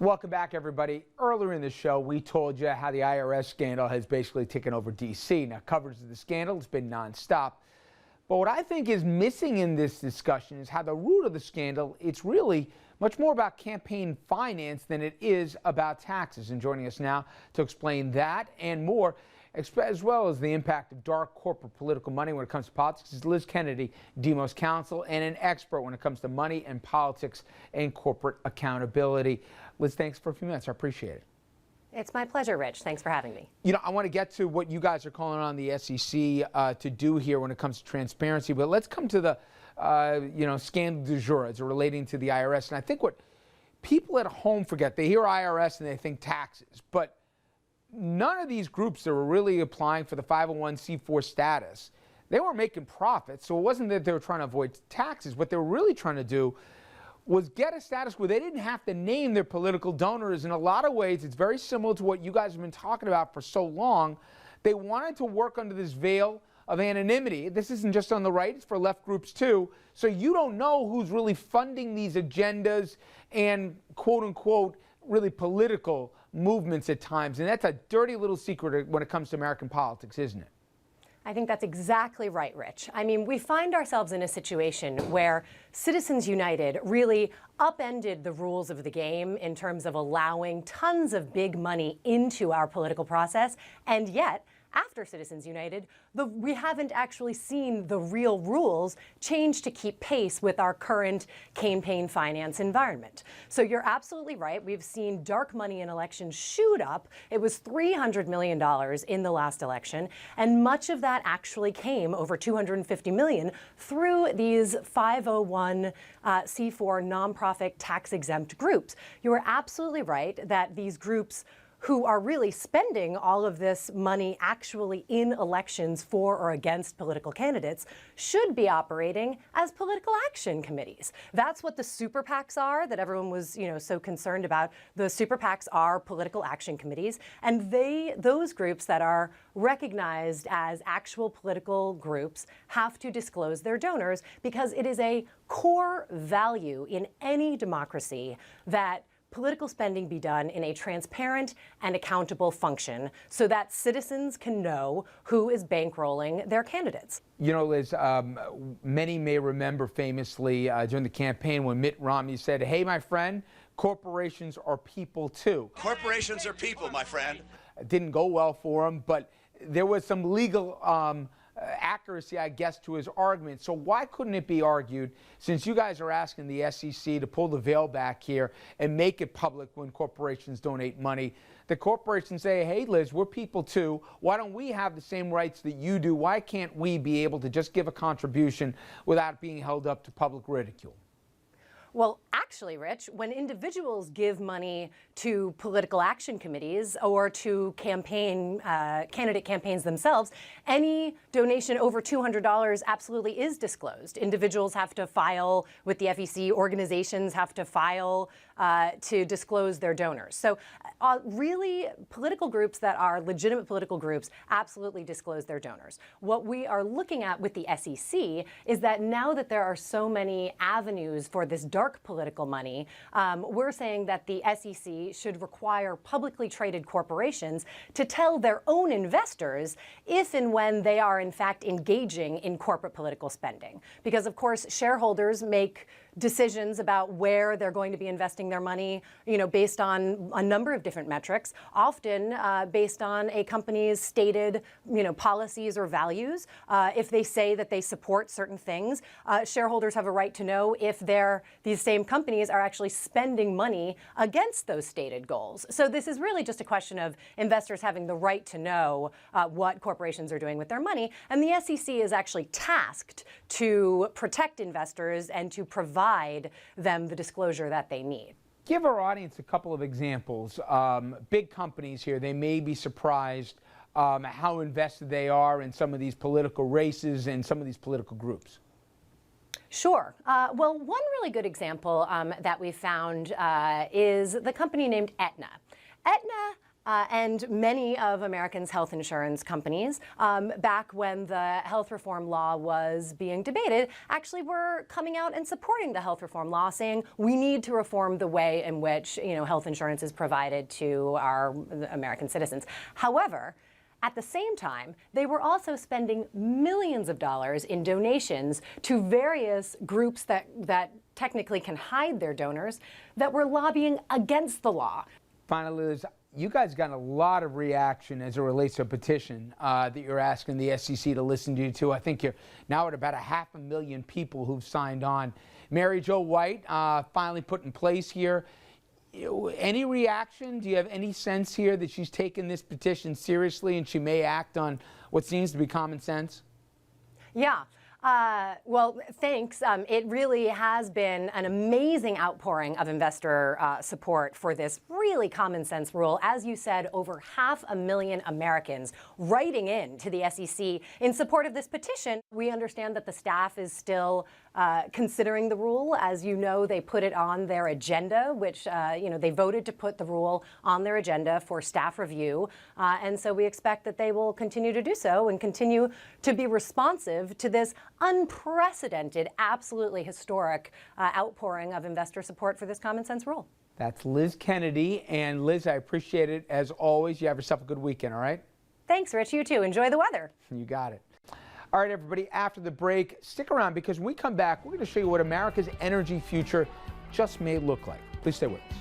Welcome back, everybody. Earlier in the show, we told you how the IRS scandal has basically taken over D.C. Now, coverage of the scandal has been nonstop. But what I think is missing in this discussion is how the root of the scandal, it's really much more about campaign finance than it is about taxes. And joining us now to explain that and more, as well as the impact of dark corporate political money when it comes to politics, is Liz Kennedy, Demos Counsel, and an expert when it comes to money and politics and corporate accountability. Liz, thanks for a few minutes. I appreciate it. It's my pleasure, Rich. Thanks for having me. You know, I want to get to what you guys are calling on the SEC to do here when it comes to transparency, but let's come to the, scandal du jour as relating to the IRS. And I think what people at home forget, they hear IRS and they think taxes, but none of these groups that were really applying for the 501c4 status, they weren't making profits. So it wasn't that they were trying to avoid taxes. What they were really trying to do was get a status where they didn't have to name their political donors. In a lot of ways, it's very similar to what you guys have been talking about for so long. They wanted to work under this veil of anonymity. This isn't just on the right, it's for left groups too. So you don't know who's really funding these agendas and quote unquote really political movements at times. And that's a dirty little secret when it comes to American politics, isn't it? I think that's exactly right, Rich. I mean, we find ourselves in a situation where Citizens United really upended the rules of the game in terms of allowing tons of big money into our political process, and yet, after Citizens United, we haven't actually seen the real rules change to keep pace with our current campaign finance environment. So you're absolutely right. We've seen dark money in elections shoot up. It was $300 million in the last election, and much of that actually came, over $250 million, through these 501c4 nonprofit tax-exempt groups. You are absolutely right that these groups who are really spending all of this money actually in elections for or against political candidates should be operating as political action committees. That's what the super PACs are that everyone was, so concerned about. The super PACs are political action committees, and those groups that are recognized as actual political groups have to disclose their donors because it is a core value in any democracy that political spending be done in a transparent and accountable function so that citizens can know who is bankrolling their candidates. You know, Liz, many may remember famously during the campaign when Mitt Romney said, "Hey, my friend, corporations are people too." Corporations are people, my friend. It didn't go well for him, but there was some legal accuracy, I guess, to his argument. So why couldn't it be argued, since you guys are asking the SEC to pull the veil back here and make it public when corporations donate money, the corporations say, hey, Liz, we're people too. Why don't we have the same rights that you do? Why can't we be able to just give a contribution without being held up to public ridicule? Well, actually, Rich, when individuals give money to political action committees or to candidate campaigns themselves, any donation over $200 absolutely is disclosed. Individuals have to file with the FEC. Organizations have to file to disclose their donors. So really, political groups that are legitimate political groups absolutely disclose their donors. What we are looking at with the SEC is that now that there are so many avenues for this dark political money, we're saying that the SEC should require publicly traded corporations to tell their own investors if and when they are in fact engaging in corporate political spending. Because of course, shareholders make decisions about where they're going to be investing their money, based on a number of different metrics, often based on a company's stated, policies or values. If they say that they support certain things, shareholders have a right to know if these same companies are actually spending money against those stated goals. So this is really just a question of investors having the right to know what corporations are doing with their money. And the SEC is actually tasked to protect investors and to provide them the disclosure that they need. Give our audience a couple of examples. Big companies here, they may be surprised how invested they are in some of these political races and some of these political groups. Sure. Well, one really good example that we found is the company named Aetna. Aetna And many of Americans' health insurance companies, back when the health reform law was being debated, actually were coming out and supporting the health reform law, saying we need to reform the way in which health insurance is provided to our American citizens. However, at the same time, they were also spending millions of dollars in donations to various groups that technically can hide their donors that were lobbying against the law. Finally, Liz, you guys got a lot of reaction as it relates to a petition that you're asking the SEC to listen to you to. I think you're now at about 500,000 people who've signed on. Mary Jo White finally put in place here. Any reaction? Do you have any sense here that she's taken this petition seriously and she may act on what seems to be common sense? Yeah. Well, thanks. It really has been an amazing outpouring of investor support for this really common sense rule. As you said, over 500,000 Americans writing in to the SEC in support of this petition. We understand that the staff is still considering the rule. As you know, they put it on their agenda, which, they voted to put the rule on their agenda for staff review. And so we expect that they will continue to do so and continue to be responsive to this unprecedented, absolutely historic outpouring of investor support for this common sense rule. That's Liz Kennedy. And Liz, I appreciate it as always. You have yourself a good weekend, all right? Thanks, Rich. You too. Enjoy the weather. You got it. All right, everybody, after the break, stick around because when we come back, we're going to show you what America's energy future just may look like. Please stay with us.